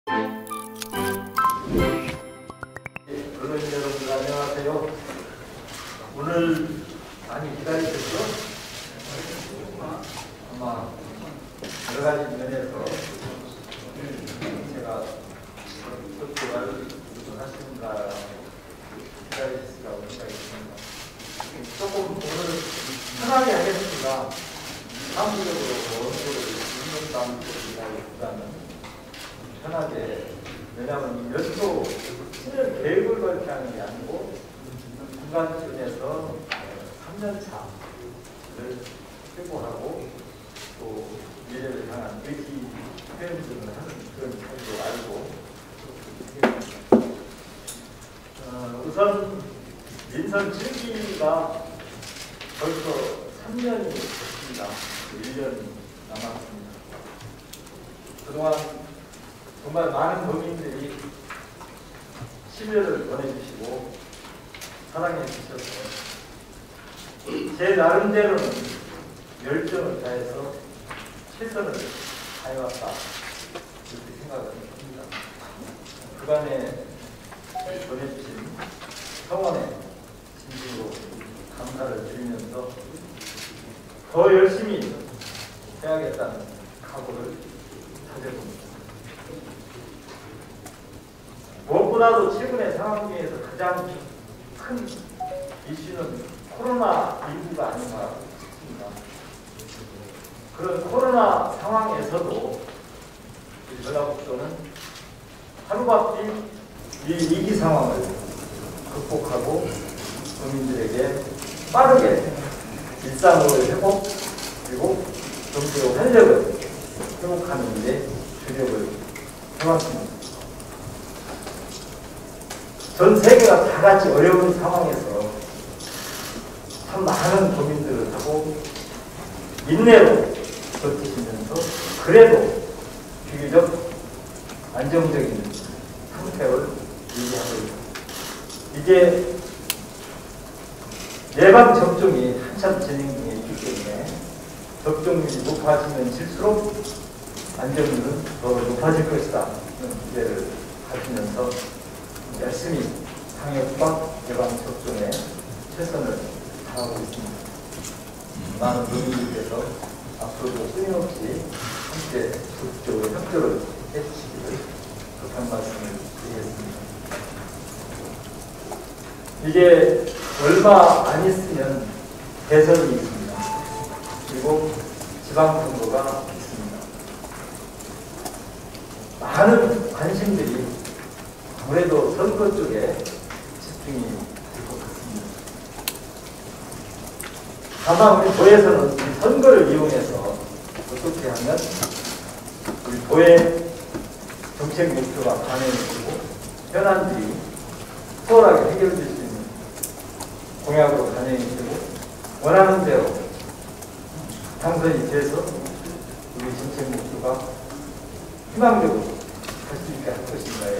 언론인 여러분들 안녕하세요. 오늘 많이 기다리셨죠? 아마 여러 가지 면에서 제가 접촉을 하시는가 기다리셨으라고 생각이 듭니다. 조금 오늘은 편하게 하겠습니다. 상부적으로 어느 정도 있는 다음부터보다는 편하게, 왜냐하면 연도 신년 계획을 그렇게 하는 게 아니고 중간쯤에서 3년차를 회고하고 또 미래를 향한 의지 표현들을 하는 그런 차이도 알고, 우선 민선 7기가 벌써 3년이 됐습니다. 1년 남았습니다. 그동안 정말 많은 국민들이 신뢰를 보내주시고 사랑해 주셔서 제 나름대로는 열정을 다해서 최선을 다해왔다, 이렇게 생각을 합니다. 그간에 보내주신 성원에 진심으로 감사를 드리면서 더 열심히 해야겠다는 각오를 다져봅니다. 무엇보다도 최근의 상황 중에서 가장 큰 이슈는 코로나19가 아닌가 싶습니다. 그런 코로나 상황에서도 전라북도는 하루바삐 이 위기 상황을 극복하고 국민들에게 빠르게 일상으로의 회복, 그리고 경제의 활력을 회복하는 데 주력을 해왔습니다. 전 세계가 다 같이 어려운 상황에서 참 많은 고민들을 하고 인내로 버티시면서 그래도 비교적 안정적인 상태를 유지하고 있습니다. 이제 예방 접종이 한참 진행 중에 있기 때문에 접종률이 높아지면 질수록 안정률은 더 높아질 것이다, 이런 기대를 가지면서 열심히 방역과 예방 접종에 최선을 다하고 있습니다. 많은 국민들께서 앞으로도 끊임없이 함께 적극적으로 협조를 해주시기를 급한 말씀을 드리겠습니다. 이제 얼마 안 있으면 대선이 있습니다. 그리고 지방선거가 있습니다. 많은 관심들이 아무래도 선거 쪽에 집중이 될 것 같습니다. 다만 우리 도에서는 이 선거를 이용해서 어떻게 하면 우리 도의 정책 목표가 반영되고 현안들이 수월하게 해결될 수 있는 공약으로 반영이 되고 원하는 대로 당선이 돼서 우리 정책 목표가 희망적으로 할 수 있게 할 것인가에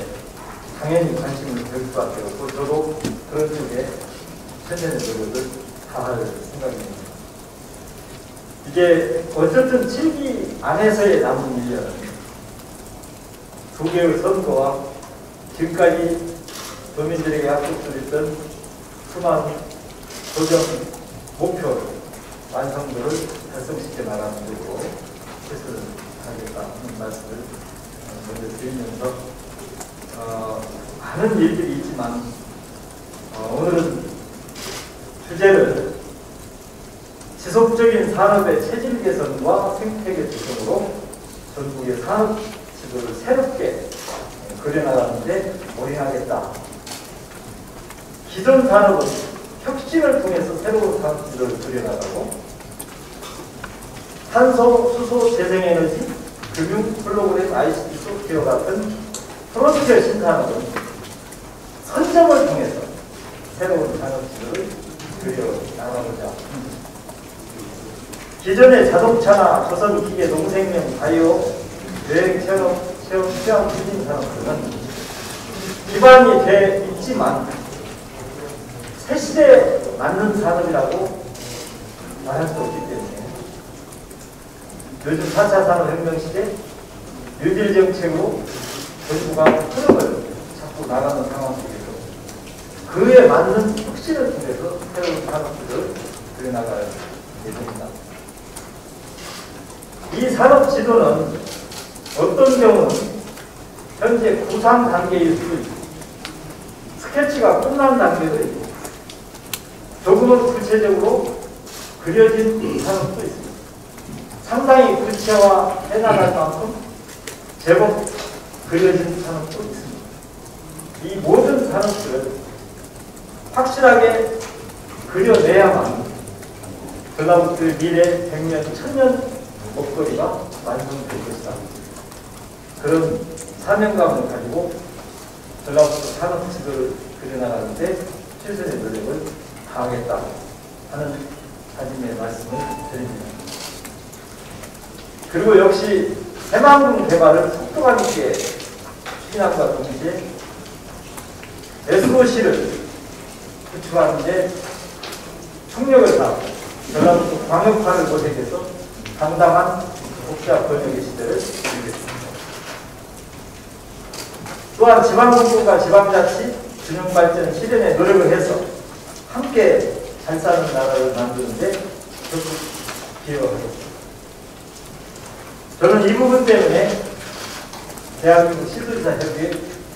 당연히 관심을 들 수밖에 없고, 저도 그런 쪽에 최선의 노력을 다할 생각입니다. 이제 어쨌든 7기 안에서의 남은 일년은 2개월 선거와 지금까지 도민들에게 약속드렸던 수많은 도전 목표 완성도를 달성시켜 나가는 쪽으로 최선을 다하겠다는 말씀을 먼저 드리면서, 많은 일들이 있지만 오늘은 주제를 지속적인 산업의 체질 개선과 생태계 조성으로 전국의 산업 지도를 새롭게 그려나가는데 올인하겠다. 기존 산업은 혁신을 통해서 새로운 산업 지도를 그려나가고, 탄소, 수소, 재생에너지, 금융, 홀로그램, ICT, 소프트웨어 같은 프론티어 신산업은 선점을 통해서 새로운 산업 지도를 그려나가고자 합니다. 기존의 자동차나 조선기계, 농생명, 바이오, 여행, 체험, 휴양, 투진 산업들은 기반이 돼 있지만 새 시대에 맞는 산업이라고 말할 수 없기 때문에 요즘 4차 산업혁명 시대 뉴딜 정책으로 정부가 흐름을 잡고 나가는 상황 속에서 그에 맞는 혁신을 통해서 새로운 산업지도를 그려나갈 예정입니다. 이 산업지도는 어떤 경우는 현재 구상 단계일 수도 있고 스케치가 끝난 단계도 있고 조금은 구체적으로 그려진 산업도 있습니다. 상당히 구체화해 나갈 만큼 제법 그려진 산업도 있습니다. 이 모든 산업들을 확실하게 그려내야만 전라북도 미래 100년, 1000년 먹거리가 완성될 것이다. 그런 사명감을 가지고 전라북도 산업지도를 그려나가는데 최선의 노력을 다하겠다 하는 다짐의 말씀을 드립니다. 그리고 역시 해망군 개발을 속도감 있게 추진함과 동시에 SOC를 구축하는 데 총력을 다하고 전라북도 광역화를 모색해서 당당한 국가 번역의 시대를 이루겠습니다. 또한 지방정부가 지방자치 균형발전 실현에 노력을 해서 함께 잘 사는 나라를 만드는데 적극 기여하겠습니다. 저는 이 부분 때문에 대한민국 시도지사 협의회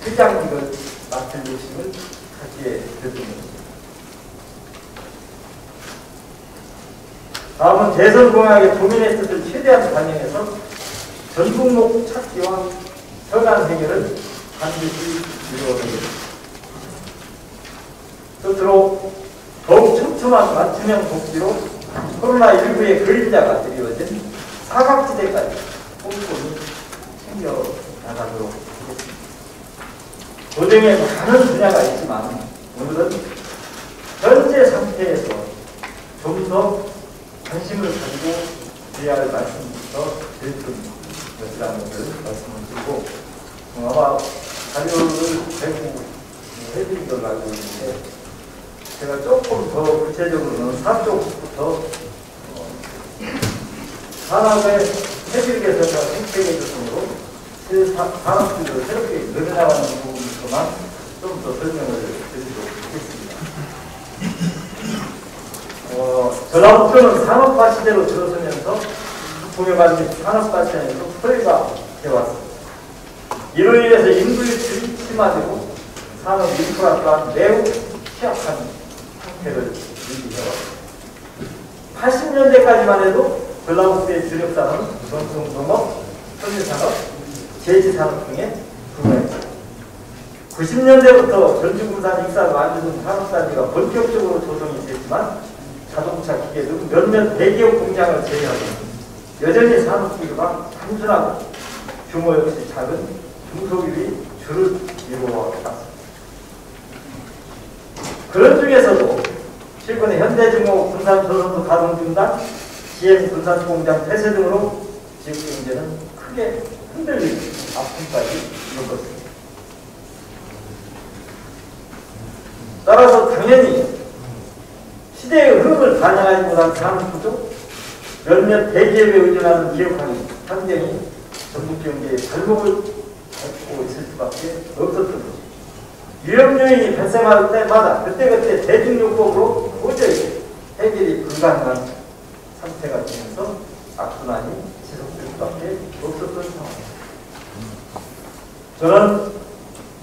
회장직을 맡을 욕심을 갖게 됐습니다. 다음은 대선 공약의 도민의 뜻을 최대한 반영해서 전국목 찾기와 현안 해결을 반드시 이루어내겠습니다. 끝으로 더욱 촘촘한 맞춤형 복지로 코로나19의 그림자가 드리워진 사각지대까지 꼼꼼히 챙겨나가도록 하겠습니다. 도정에 많은 분야가 있지만 오늘은 현재 상태에서 좀 더 관심을 가지고 드려야 할 말씀부터 드렸던 것이라는 것을 말씀을 드리고 아마 자료를 대고 해드리도록 알고 있는데 제가 조금 더 구체적으로는 4쪽부터 산업의 해질개선과 생태계 조성으로 산업들을 새롭게 늘어나가는 부분부터만 좀 더 설명을 드리도록 하겠습니다. 전라북도는 산업화 시대로 들어서면서 부여받은 산업발전에서 소외가 되어왔습니다. 이로 인해서 인구 유출이 심화되고 산업 인프라 또한 매우 취약한 상태를 유지해왔습니다. 80년대까지만 해도 전라북도의 주력 산업은 전통농업, 섬유산업, 제지산업 등에 불과했습니다. 90년대부터 전주군산 익산 완주 등 산업단지가 본격적으로 조성이 됐지만 자동차 기계 등 몇몇 대기업 공장을 제외하고 여전히 산업기구가 단순하고 규모 역시 작은 중소기업이 주를 이루어왔다. 그런 중에서도 최근에 현대중공업 군산조선소 가동 중단, GM 군산공장 폐쇄 등으로 지역경제는 크게 흔들리는 아픔까지 이루었습니다. 따라서 당연히 시대의 흐름을 반영하지 못한 산업구조, 몇몇 대기업에 의존하는 기업 환경이 전국 경제의 발목을 잡고 있을 수밖에 없었던 것입니다. 위험 요인이 발생할 때마다 그때그때 대중요법으로 도저히 해결이 불가능한 상태가 되면서 악순환이 지속될 수밖에 없었던 상황입니다. 저는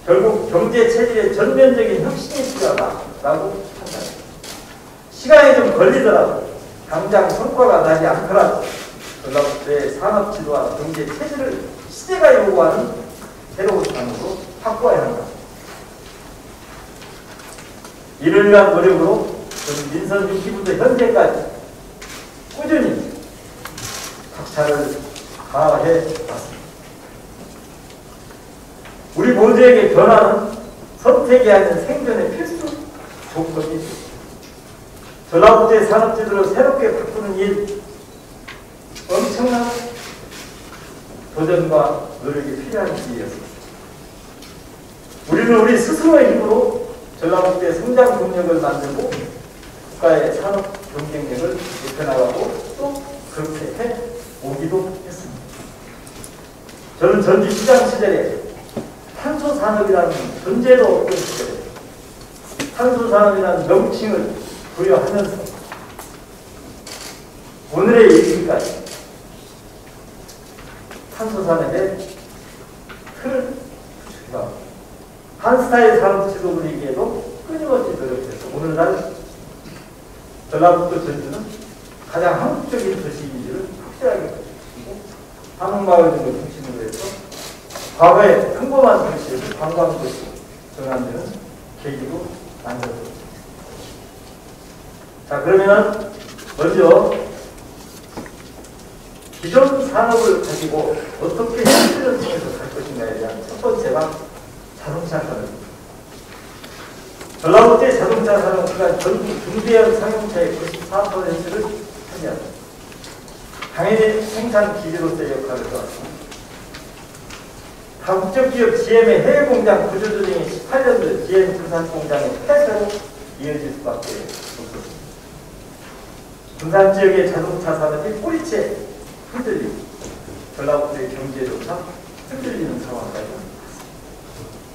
결국 경제 체질의 전면적인 혁신이 필요하다라고 판단합니다. 시간이 좀 걸리더라도 당장 성과가 나지 않더라도 전라북도의 산업지도와 경제 체질을 시대가 요구하는 새로운 산업으로 바꿔야 한다. 이를 위한 노력으로 저는 민선 6기부터 현재까지 꾸준히 각차를 가해 왔습니다. 우리 모두에게 변화는 선택이 아닌 생존의 필수 조건이죠. 전라북도의 산업지도를 새롭게 바꾸는 일, 엄청난 도전과 노력이 필요한 일이었습니다. 우리는 우리 스스로의 힘으로 전라북도의 성장 동력을 만들고 국가의 산업 경쟁력을 높여나가고 또 그렇게 해 오기도 했습니다. 저는 전주시장 시절에 탄수산업이라는 존재도 없던 시절에 탄수산업이라는 명칭을 부여하면서 오늘의 일기까지 탄소산업의 틀을 구축해나갑니다. 한스타일 산업 지도를 얘기해도 끊임없이 노력해서 오늘날 전라북도 전주는 가장 한국적인 도시인지를 확실하게 보여주고 한옥마을 등을 중심으로 해서 과거의 평범한 도시를 관광도시 전환되는 계기로 만들어졌습니다. 자, 그러면 먼저 기존 산업을 가지고 어떻게 혁신을 통해서 갈 것인가에 대한 첫 번째가 자동차 산업입니다. 전라북도의 자동차 산업은 전국 중대형 상용차의 94%를 차지합니다. 당연히 생산 기지로서의 역할을 해왔습니다. 다국적 기업 GM의 해외 공장 구조조정이 18년도 GM 군산 공장의 폐쇄로 이어질 수밖에 없었습니다. 군산 지역의 자동차 산업이 꼬리째 흔들리고 전라북도의 경제조차 흔들리는 상황까지 왔습니다.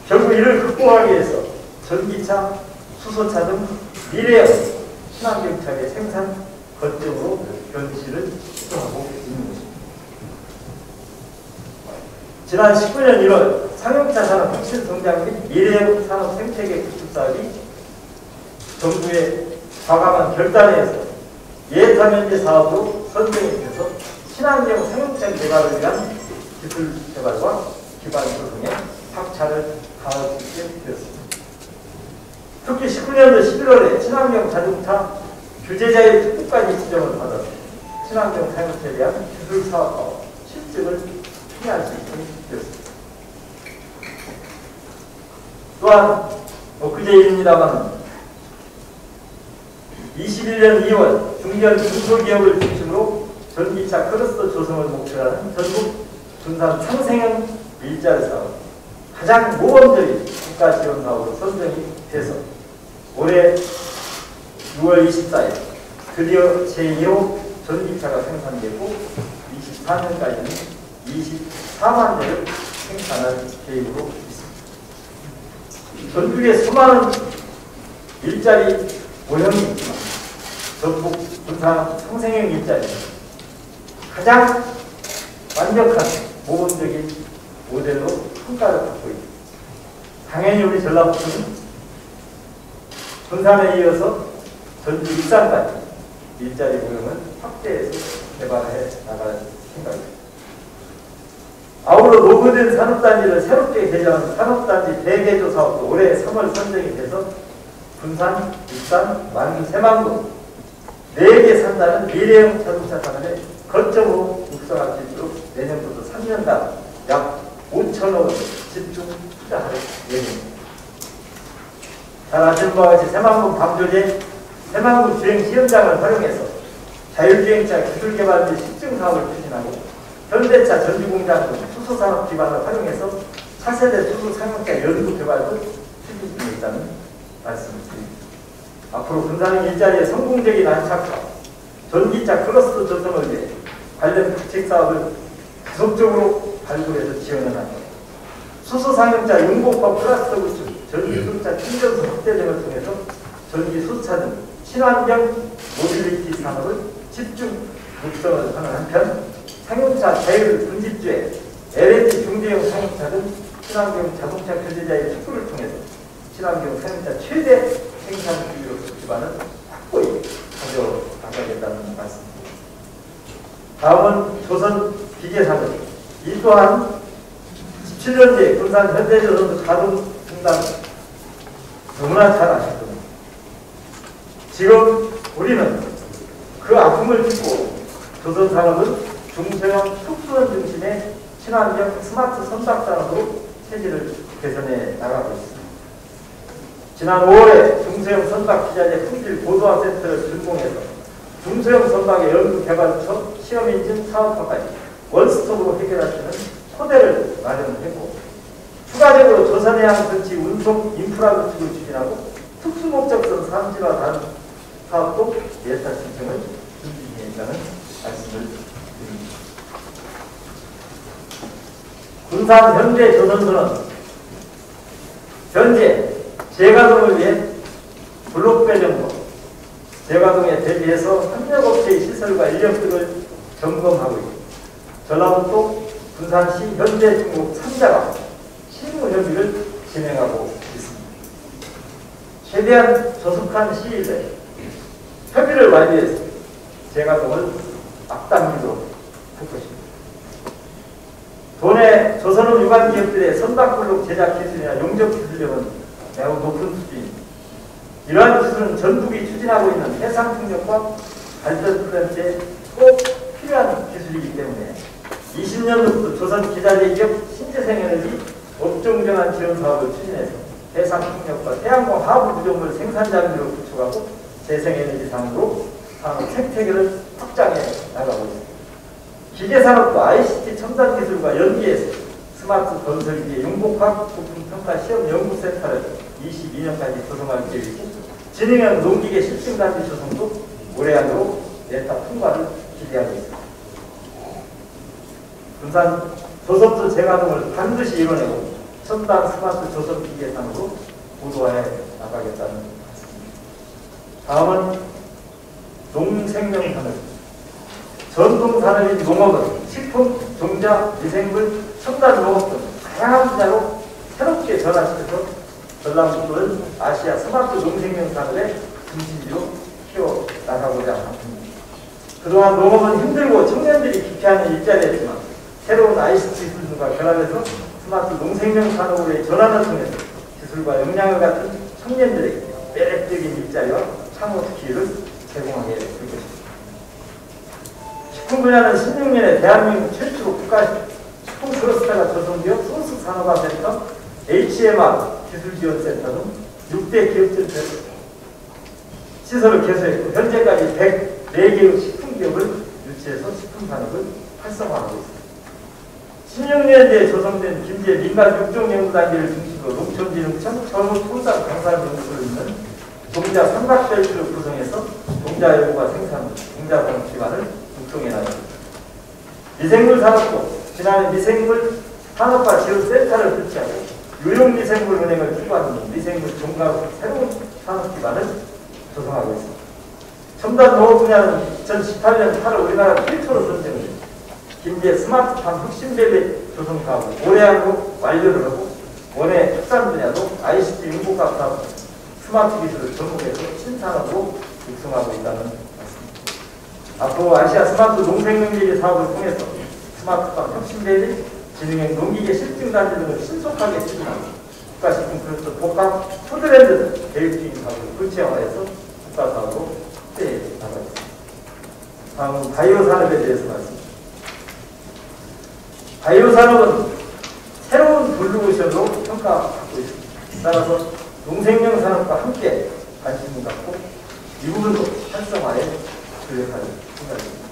결국 이를 극복하기 위해서 전기차, 수소차 등 미래형 친환경차의 생산 거점으로 변신을 시도하고 있는 것입니다. 지난 19년 1월 상용차 산업 혁신 성장 및 미래형 산업 생태계 구축 사업이 정부의 과감한 결단에 의해서 예타면제 사업으로 선정이 돼서 친환경 상용차 개발을 위한 기술 개발과 기반 조성에 박차를 가할 수 있게 되었습니다. 특히 19년도 11월에 친환경 자동차 규제자의 특구까지 지정을 받아서 친환경 사용차에 대한 기술 사업과 실증을 피할 수 있게 되었습니다. 또한 그제 일입니다만 21년 2월 중견 중소기업을 중심으로 전기차 클러스터 조성을 목표로 하는 전국 군산 상생형 일자리 사업 가장 모범적인 국가 지원 사업으로 선정이 돼서 올해 6월 24일 드디어 제2호 전기차가 생산되고 24년까지는 24만 대를 생산할 계획으로 있습니다. 전국에 수많은 일자리 모형이 있지만 전북 군산 상생형 일자리는 가장 완벽한 모범적인 모델로 평가를 받고 있습니다. 당연히 우리 전라북도는 군산에 이어서 전주 익산까지 일자리 모형을 확대해서 개발해 나갈 생각입니다. 아울러 노후된 산업단지를 새롭게 개정한 산업단지 대개조 사업도 올해 3월 선정이 돼서 군산, 익산, 만주, 새만금 4개 산단은 미래형 자동차 산업의 거점으로 육성할 수 있도록 내년부터 3년간 약 5천억 원 집중 투자할 예정입니다. 잘 아시는 바와 같이 새만금 밤조제 새만금 주행 시험장을 활용해서 자율주행차 기술개발 및 실증 사업을 추진하고 현대차 전주공장 등 수소산업 기반을 활용해서 차세대 수소 상용차 연구 개발도 추진 중에 있다는 말씀을 드립니다. 앞으로 군산의 일자리의 성공적인 안착과 전기차 클러스터 조성을 위해 관련 국책 사업을 계속적으로 발굴해서 지원해 나갑니다. 수소상용차 융복합 클러스터 구축, 전기수차 충전소 확대 등을 통해서 전기수차 등 친환경 모빌리티 산업을 집중 육성을 하는 한편 상용차 자율 분집주에 LNG 중대형 상용차 등 친환경 자동차 규제자의 특구를 통해서 친환경 상용차 최대 생산 기반을 확고히 가져나가겠다는 말씀입니다. 다음은 조선 기계산업. 이 또한 17년 뒤에 군산 현대조선도 가동 중단 너무나 잘 아실 겁니다. 지금 우리는 그 아픔을 딛고 조선산업은 중소형 특수원 중심의 친환경 스마트 선박산업으로 체질을 개선해 나가고 있습니다. 지난 5월에 중소형 선박 기자재 품질 고도화 센터를 준공해서 중소형 선박의 연구 개발 첫 시험 인증 사업화까지 원스톱으로 해결할 수 있는 토대를 마련했고 추가적으로 조선해양 전치 운송 인프라 구축을 추진하고 특수목적성 산지와 다른 사업도 예타 신청을 준비 중에 있다는 말씀을 드립니다. 군산 현대조선소는 현재 재가동을 위해 블록 배정과 재가동에 대비해서 협력업체의 시설과 인력들을 점검하고 있고 전라북도 군산시 현대 중국 3자가 실무 협의를 진행하고 있습니다. 최대한 조속한 시일 내에 협의를 완료해서 재가동을 앞당기도록 할 것입니다. 도내 조선업 유관 기업들의 선박블록 제작 기술이나 용접 기술력은 매우 높은 수준입니다. 이러한 기술은 전국이 추진하고 있는 해상풍력과 발전 프로젝트에 꼭 필요한 기술이기 때문에 20년부터 조선 기자재 기업 신재생에너지 업종전환 지원 사업을 추진해서 해상풍력과 태양광 하부 구조물 생산 장비를 구축하고 재생에너지 산업으로 산업 생태계를 확장해 나가고 있습니다. 기계산업도 ICT 첨단 기술과 연계해서 스마트 건설기의 융복학 부품평가 시험 연구센터를 22년까지 조성할 계획이고 진행형 농기계 실증단지 조성도 올해 안으로 내타 통과를 기대하고 있습니다. 군산 조선소 재가동을 반드시 이뤄내고 첨단 스마트 조선 기계 산업으로 고도화해 나가겠다는 말씀입니다. 다음은 농생명산업. 전통 산업인 농업은 식품, 종자, 미생물, 첨단 농업 등 다양한 분야로 새롭게 전환시켜서 전라북도는 아시아 스마트 농생명 산업의 중심지로 키워나가고자 합니다. 그동안 농업은 힘들고 청년들이 기피하는 일자리였지만 새로운 ICT 기술과 결합해서 스마트 농생명 산업으로의 전환을 통해서 기술과 역량을 갖춘 청년들에게 매력적인 일자리와 창업 기회를 제공하게 될 것입니다. 식품 분야는 16년에 대한민국 최초로 국가 식품 클러스터가 조성되어 소스 산업화센터, HMR 기술지원센터 등 6대 기업들 시설을 개설했고 현재까지 104개의 식품기업을 유치해서 식품산업을 활성화하고 있습니다. 16년대에 조성된 김제 민간 육종연구단지를 중심으로 농촌진흥청, 전후통상 강산연구소를 있는 동자 삼각벨트를 구성해서 동자 연구와 생산, 동자 산업 기반을 육성해 나갑니다. 미생물 산업도 지난해 미생물 산업화 지원센터를 설치하고 유용미생물 은행을 추구하는 미생물 종각 새로운 산업 기반을 조성하고 있습니다. 첨단 농업 분야는 2018년 8월 우리나라 최초로 선정된 김제 스마트팜 혁신밸리 조성 사업을 올해 안으로 완료를 하고 원해 특산 분야도 ICT 융복합 사업 스마트 기술을 접목해서 신산업으로 육성하고 있다는 말씀입니다. 앞으로 아시아 스마트 농생명계획 사업을 통해서 스마트팜 혁신밸리 진흥형 농기계 실증단지 등을 신속하게 추진하고 국가식품 클러스터 복합 푸드랜드 등 계획적인 사업을 구체화해서 국가사업으로 확대해 나가겠습니다. 다음은 바이오 산업에 대해서 말씀드립니다. 바이오 산업은 새로운 블루오션으로 평가받고 있습니다. 따라서 농생명 산업과 함께 관심을 갖고 이 부분도 활성화에 노력할 생각입니다.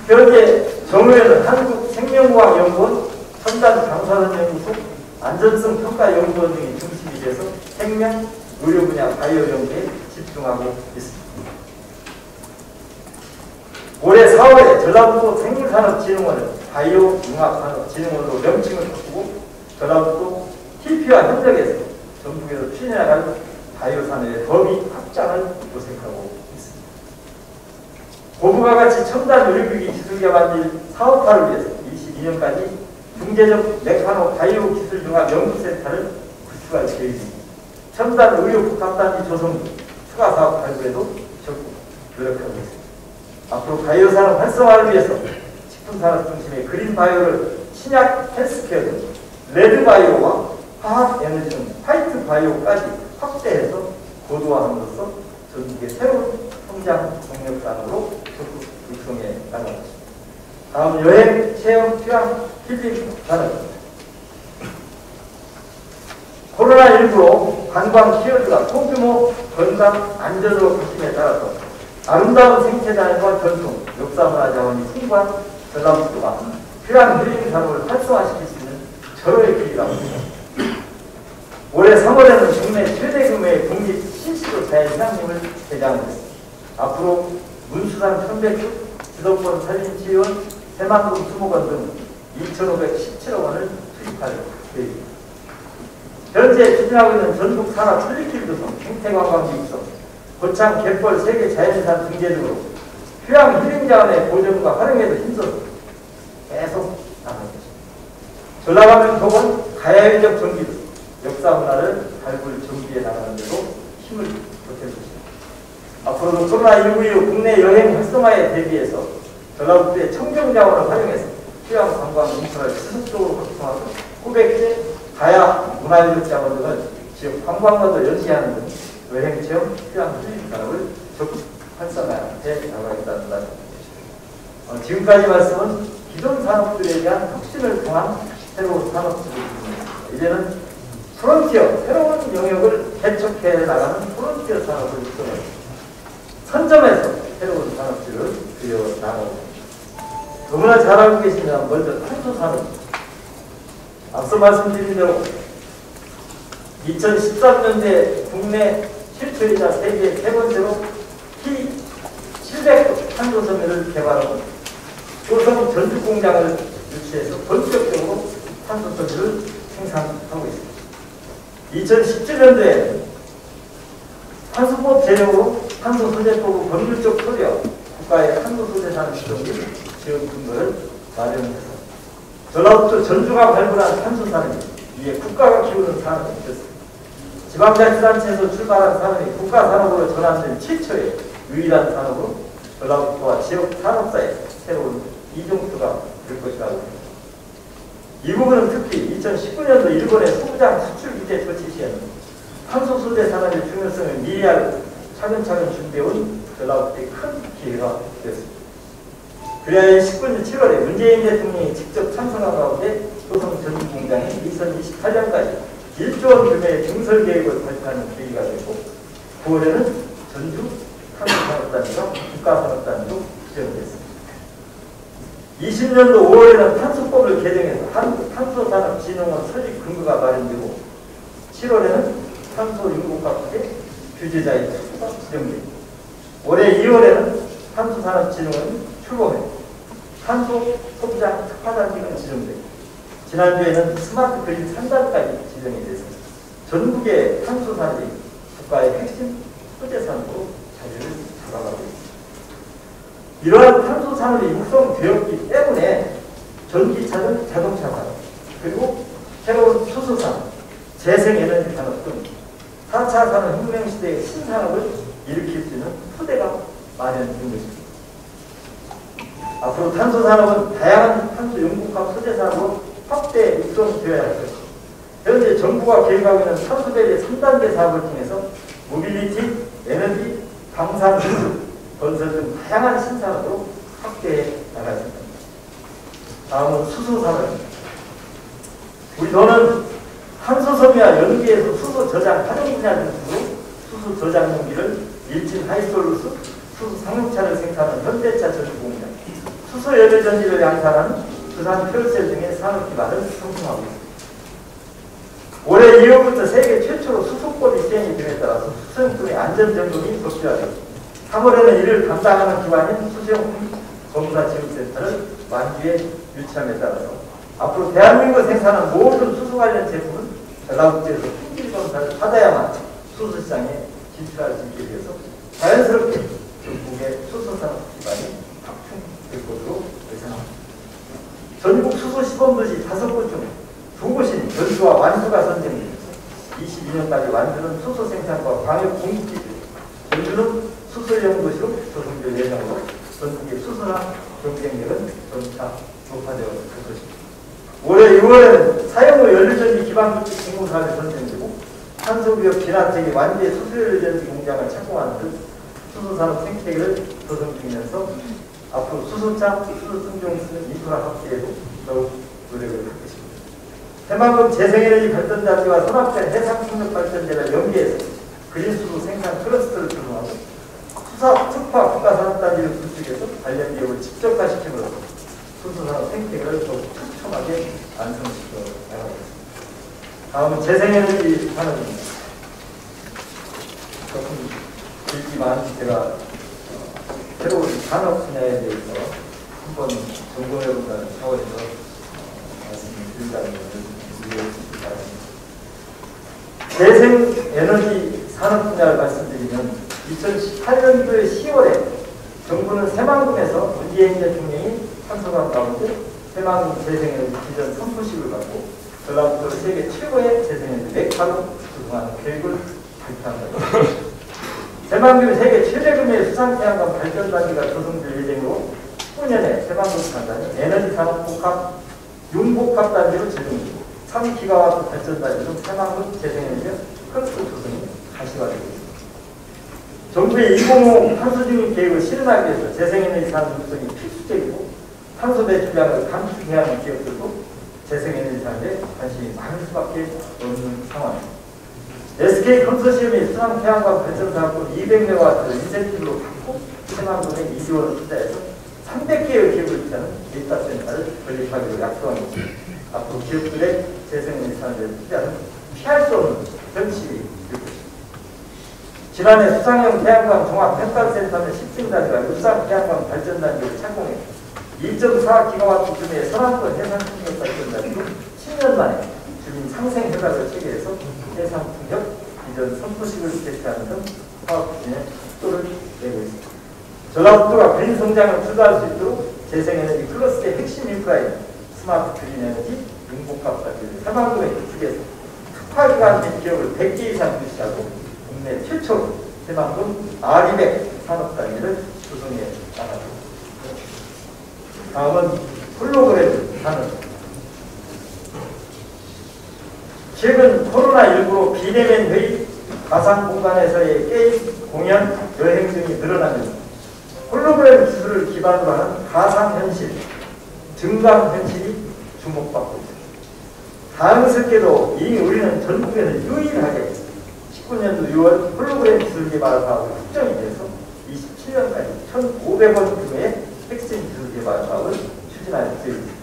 현재 정부에는 한국생명과학연구원, 첨단방사선연구소, 안전성평가연구원 등이 중심이 돼서 생명, 의료 분야 바이오 연구에 집중하고 있습니다. 올해 4월에 전라북도 생물산업진흥원을 바이오 융합산업진흥원으로 명칭을 바꾸고 전라북도 TP와 협력해서 전국에서 추진해나갈 바이오 산업의 범위 확장을 모색하고 있습니다. 고부가 가치 첨단 의료기기 기술 개발 사업화를 위해서 22년까지 중재적 메카노 바이오 기술 융합 연구센터를 구축할 계획입니다. 첨단 의료 복합단지 조성 등 추가 사업 발굴에도 적극 노력하고 있습니다. 앞으로 바이오 산업 활성화를 위해서 식품 산업 중심의 그린 바이오를 신약 헬스케어 등 레드 바이오와 화학 에너지 등 화이트 바이오까지 확대해서 고도화함으로써 전국의 새로운 성장 동력산으로 적극 육성해 나가겠습니다. 다음 여행, 체험, 휴양, 힐링 산업입니다. 코로나19로 관광 키워드가 소규모 건강 안전으로 바뀜에 따라서 아름다운 생태자연과 전통, 역사문화 자원이 풍부한 전라북도가 휴양 힐링 산업을 활성화시킬 수 있는 절호의 기회가 있습니다. 올해 3월에는 국내 최대 규모의 국립 신시도 자연휴양림을 개장했습니다. 앞으로 문수산 천백숲, 지도권 산림지원, 새만금 수목원 등 2,517억 원을 투입할 계획입니다. 현재 추진하고 있는 전북 산하 천리길 조성, 생태관광지 육성, 고창, 갯벌, 세계 자연산 등재 등으로 휴양 힐링자원의 보존과 활용에도 힘써서 계속 나가고 있습니다. 전라남도 독은 가야일적 정기도 역사 문화를 발굴 정비해 나가는 데도 힘을 보태고 있습니다. 앞으로도 코로나19 이후 국내 여행 활성화에 대비해서 전라북도의 청정자원을 활용해서 휴양 관광 인프라를 지속적으로 확충하고 후백제 가야 문화유적 자원 등을 지역 관광과도 연계하는 등 여행체험 휴양 힐링 산업을 적극 활성화해 나가겠다는 말입니다. 지금까지 말씀은 기존 산업들에 대한 혁신을 통한 새로운 산업들입니다. 이제는 프론티어, 새로운 영역을 개척해 나가는 프론티어 산업을 육성해 선점해서 새로운 산업들을 그려나가고 있습니다. 너무나 잘 알고 계시면 먼저 탄소산업. 앞서 말씀드린 대로 2013년도에 국내 실체이자 세계 세 번째로 P700 탄소섬유를 개발하고 효성 전주 공장을 유치해서 본격적으로 탄소섬유를 생산하고 있습니다. 2017년도에 탄소법 제정으로 탄소소재법 법률적 소리와 국가의 탄소소재산 지정 및 지원 근거를 마련해서 전라북도 전주가 발굴한 탄소산업이 이에 국가가 키우는 산업이 됐습니다. 지방자치단체에서 출발한 산업이 국가산업으로 전환된 최초의 유일한 산업으로 전라북도와 지역 산업사의 새로운 이중수가 될 것이라고 합니다. 이 부분은 특히 2019년도 일본의 소부장 수출 규제 조치 시에는 탄소 소재 산업의 중요성을 미리하고 차근차근 준비해온 전라북도의 큰 기회가 되었습니다. 그래야 19년 7월에 문재인 대통령이 직접 참석한 가운데 효성 전주 공장이 2028년까지 1조 원 규모의 증설 계획을 발표하는 계기가 되고 9월에는 전주 탄소산업단지가 국가산업단지로 지정됐습니다. 20년도 5월에는 탄소법을 개정해서 한국탄소산업진흥원 설립 근거가 마련되고 7월에는 탄소인구과학의 규제자의 특수가 지정됩니다. 올해 2월에는 탄소산업진흥원이 출범해 탄소 소비자 특화단지가 지정되고 지난주에는 스마트 그린 3단까지 지정이 돼서 전국의 탄소산업이 국가의 핵심 소재산업으로 자리를 잡아가고 있습니다. 이러한 탄소산업이 육성되었기 때문에 전기차는 자동차 산업, 그리고 새로운 수소산업, 재생에너지 산업 등 4차 산업혁명시대의 신산업을 일으킬 수 있는 토대가 마련된 것입니다. 앞으로 탄소산업은 다양한 탄소 용국화 소재산업으로 확대 육성되어야 할 것입니다. 현재 정부가 계획하고 있는 탄소밸리 3단계 사업을 통해서 모빌리티, 에너지, 방산, 기술, 건설 등 다양한 신산업으로 확대해 나갈 겁니다. 다음은 수소산업입니다. 우리 도는 탄소섬유와 연기에서 수소 저장 활용 분야 등으로 수소 저장 용기를 일진 하이솔루스 수소 상용차를 생산하는 현대차 전주공장, 수소 연료 전지를 양산하는 부산 퓨얼셀 등의 산업 기반을 형성하고 있습니다. 올해 2월부터 세계 최초로 수소법이 시행이 됨에 따라서 수소용품의 안전점검이 법제화되고 3월에는 이를 담당하는 기관인 수소용품 검사지원센터를 만주에 유치함에 따라서 앞으로 대한민국 생산한 모든 수소 관련 제품은 전라북도에서 품질 검사를 받아야만 수소 시장에 진출할 수 있게 되어서 자연스럽게 전국의 수소산업 기반이 확충될 것으로 예상합니다. 전국 수소 시범도시 5곳 중 2곳인 전주와 완주가 선정됩니다. 22년까지 완주는 수소 생산과 광역 공급기술, 전주는 수소연구소로 조성될 예정으로 전국의 수소나 경쟁력은 점차 높아져 갈 것입니다. 올해 6월에는 사용후 연료전지 기반급식 공급사업이 선정되고 탄소기업 진화택이 완주의 수소연료전지 공장을 착공하는 등 수소산업 생태계를 조성 중이면서 앞으로 수소차, 수소충전을 쓰는 인프라 확대에도 더욱 노력을 할 것입니다. 새만금 재생에너지 발전단지와 선합된 해상풍력발전제를 연계해서 그린수소 생산 클러스터를 조성하고 수사, 특화 국가산업단지를 구축해서 관련 기업을 직접화시킴으로써 수소산업 생태계를 더욱 촘촘하게 완성시켜 나가겠습니다. 다음은 재생에너지 산업입니다. 조금 길지만 제가 새로운 산업 분야에 대해서 한번 점검해본다는 차원에서 말씀을 드린다는 것을 이해해 주시기 바랍니다. 재생에너지 산업 분야를 말씀드리면 2018년도에 10월에 정부는 새만금에서 문재인 대통령이 참석한 가운데 새만금 재생에너지 비전 선포식을 갖고 전라북도를 세계 최고의 재생에너지 메카로 조성하는 계획을 발표한다. 새만금이 세계 최대 규모의 수상태양광 발전단지가 조성될 예정으로 19년에 새만금 산단이 에너지 산업 복합 융복합 단지로 지정되고 3기가와트 발전단지 중 새만금 재생에너지가 크로스 조성이 가시화되고 있습니다. 정부의 2050 탄소중립 계획을 실현하기 위해서 재생에너지 산업 육성이 필수적이고 탄소 배출량을 감축해야 하는 기업들도 재생에너지 산업에 관심이 많을 수밖에 없는 상황입니다. SK 컨소시엄이 수상 태양광 발전 사업권 200메가와트를 인센티브로 받고 새만금에 2조 원을 투자해서 300개의 기업을 투자하는 데이터 센터를 건립하기로 약속한 것입니다. 앞으로 기업들의 재생에너지 산업에 투자는 피할 수 없는 현실이 될 것입니다. 지난해 수상형 태양광 종합평가센터 및 시스템단지가 육상 태양광 발전단지를 착공해 1.4기가와트 규모의 선안권 해상풍력 발전단지로 10년 만에 주민 상생 협약을 체결해서 해상풍력 비전 선포식을 개최하는 등 사업 추진에 속도를 내고 있습니다. 전라북도가 그린 성장을 주도할 수 있도록 재생에너지 클러스의 핵심 인프라인 스마트 그린 에너지, 융복합 단지를 새만금에 구축해서 특화기관 및 기업을 100개 이상 유치하고 국내 최초로 새만금 R200 산업단지를 조성해 나갑니다. 다음은 홀로그램 산업. 최근 코로나19로 비대면 회의, 가상 공간에서의 게임, 공연, 여행 등이 늘어나면서 홀로그램 기술을 기반으로 하는 가상현실, 증강현실이 주목받고 있습니다. 다행스럽게도 이미 우리는 전국에서 유일하게 19년도 6월 홀로그램 기술 개발 사업이 확정이 돼서 27년까지 1,500원 규모의 핵심 기술 개발 사업을 추진할 계획입니다.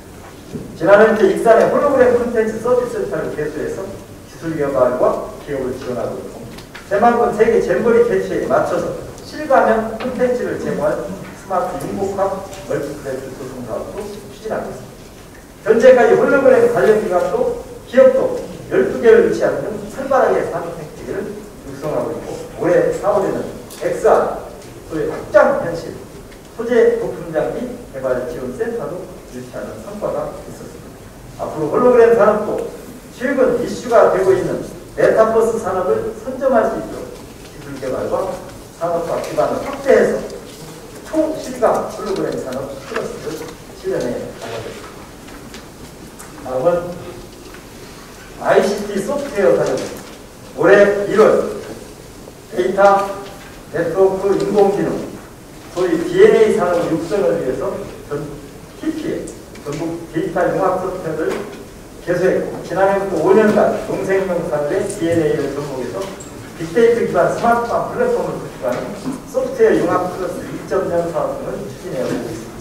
지난해 익산의 홀로그램 콘텐츠 서비스 센터를 개소해서 기술 개발과 기업을 지원하고 있고 새만금 세계 잼버리 개최에 맞춰서 실감형 콘텐츠를 제공할 스마트 융복합 멀티플랫폼 조성 사업도 추진하고 있습니다. 현재까지 홀로그램 관련 기관도 기업도 12개를 유치하는 등 활발하게 산업 생태계를 육성하고 있고 올해 4월에는 XR, 소위 확장 현실, 소재 부품 장비 개발 지원 센터도 유치하는 성과가 있었습니다. 앞으로 홀로그램 산업도 최근 이슈가 되고 있는 메타버스 산업을 선점할 수 있도록 기술 개발과 산업화 기반을 확대해서 초실감 홀로그램 산업 클러스를 실현해 나가겠습니다. 다음은 ICT 소프트웨어 산업입니다. 올해 1월 데이터, 네트워크, 인공지능, 소위 DNA 산업 육성을 위해서 TPA, 전국 데이터 융합 소프트웨어를 개소했고 지난해부터 5년간 동생명 산업의 DNA를 접목해서 빅데이터 기반 스마트폰 플랫폼을 구축하는 소프트웨어 융합 플러스 2.0 사업 등을 추진해오고 있습니다.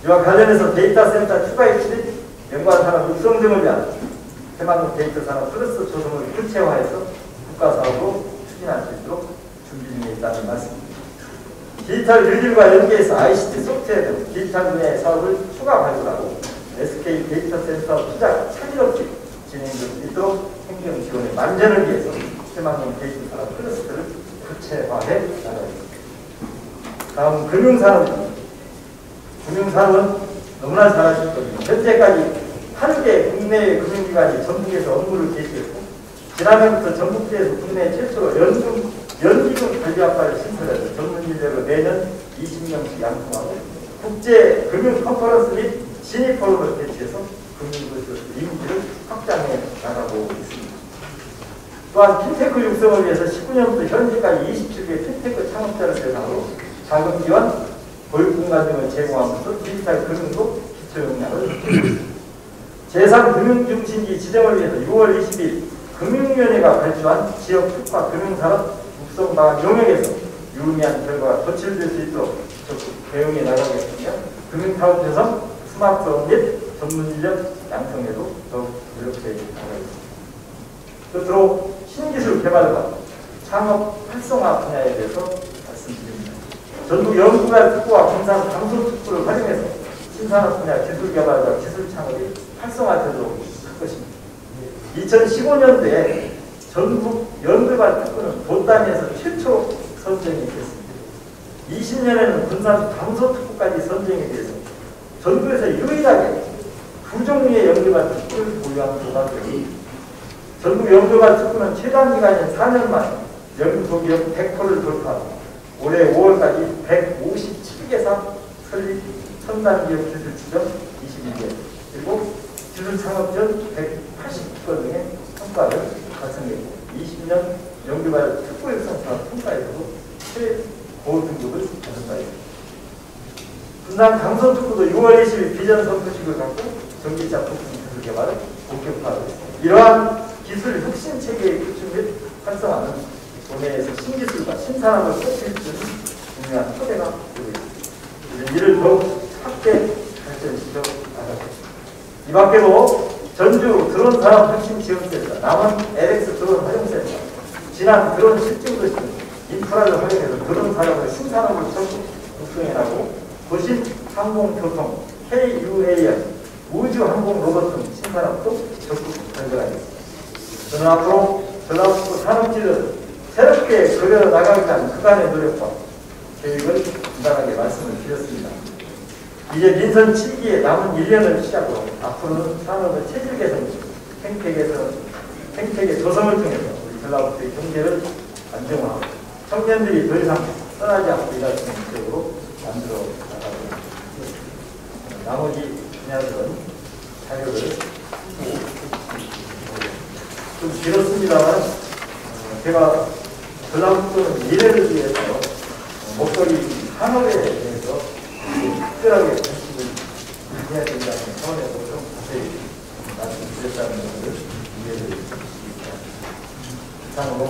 이와 관련해서 데이터 센터 추가 유치 및 연관 산업 육성 등을 위한 새만금 데이터 산업 플러스 조성을 구체화해서 국가 사업으로 추진할 수 있도록 준비 중에 있다는 말씀입니다. 디지털 뉴딜과 연계해서 ICT 소프트웨어 등 디지털 분야의 사업을 추가 발굴하고 SK 데이터 센터 투자 차질 없이 진행될 수 있도록 행정 지원의 만전을 위해서 새만금 데이터 산업 클러스터를 구체화해 나가겠습니다. 다음 금융산업입니다. 금융산업은 너무나 잘 아실 겁니다. 현재까지 8개 국내 금융기관이 전국에서 업무를 개시했고 지난해부터 전국대에서 국내 최초로 연기금 관리학과를 신설해서 전문 인력을 매년 20명씩 양성하고 국제 금융 컨퍼런스 및 신입 포럼을 개최해서 금융기술 이미지를 확장해 나가고 있습니다. 또한 핀테크 육성을 위해서 19년부터 현재까지 27개 핀테크 창업자를 대상으로 자금 지원, 보육공간 등을 제공하면서 디지털 금융도 기초 역량을 제3금융중심지 지정을 위해서 6월 20일 금융위원회가 발표한 지역 특화 금융산업 육성방안 용역에서 유의미한 결과가 도출될 수 있도록 적극 대응해 나가겠으며 금융타운 조성, 스마트업 및 전문인력 양성에도 더욱 노력해 나가겠습니다. 끝으로 신기술 개발과 창업 활성화 분야에 대해서 말씀드립니다. 전국 연구가 특구와 경상 강소 특구를 활용해서 신산업 분야 기술 개발과 기술 창업이 활성화되도록 할 것입니다. 2015년도에 전국 연구발 특구는 본단위에서 최초 선정이 됐습니다. 20년에는 군산 강서특구까지 선정이 돼서 전국에서 유일하게 두 종류의 연구발 특구를 보유한 도가 되니 전국 연구발 특구는 최단 기간인 4년 만에 연구 소비력 100%를 돌파하고 올해 5월까지 157개사 설립 첨단기업 기술 지정 22개 그리고 기술 창업전 180건 등의 성과를 달성했고 20년 연구발 특구 육성사업 평가에서도 최고 등급을 받은 바입니다. 분당 강서특구도 6월 20일 비전 선포식을 갖고 전기차 부품 기술 개발을 본격화하고 있습니다. 이러한 기술 혁신 체계의 구축 및 활성화는 도내에서 신기술과 신산업을 꼽힐 수 있는 중요한 토대가 되고 있습니다. 이를 더욱 확대 발전시켜 나가겠습니다. 이 밖에도 전주 드론 산업 혁신 지원센터, 남원 LX 드론 활용센터, 진안 드론 실증도 등 인프라를 활용해서 드론 산업을 신산업을 적극 육성해나가고 도심 항공교통, KUAM, 우주 항공 로봇 등 신산업도 적극 변경하겠습니다. 저는 앞으로 전라북도 산업진을 새롭게 그려나가기 위한 그간의 노력과 계획을 간단하게 말씀을 드렸습니다. 이제 민선 7기의 남은 1년을 시작으로 앞으로는 산업의 체질 개선, 생태계 조성을 통해서 우리 전라북도의 경제를 안정화하고 청년들이 더 이상 떠나지 않고 일할 수 있는 지역으로 만들어 나가도록 하겠습니다. 나머지 분야들은 자료를 좀 길었습니다만 제가 전라북도는 미래를 위해서 목소리 산업에 대해서 특별하게 관심을 해야 된다는 차원에서 좀 자세히 말씀드렸다는 것을 이해를 해주시기 바랍니다. 이상으로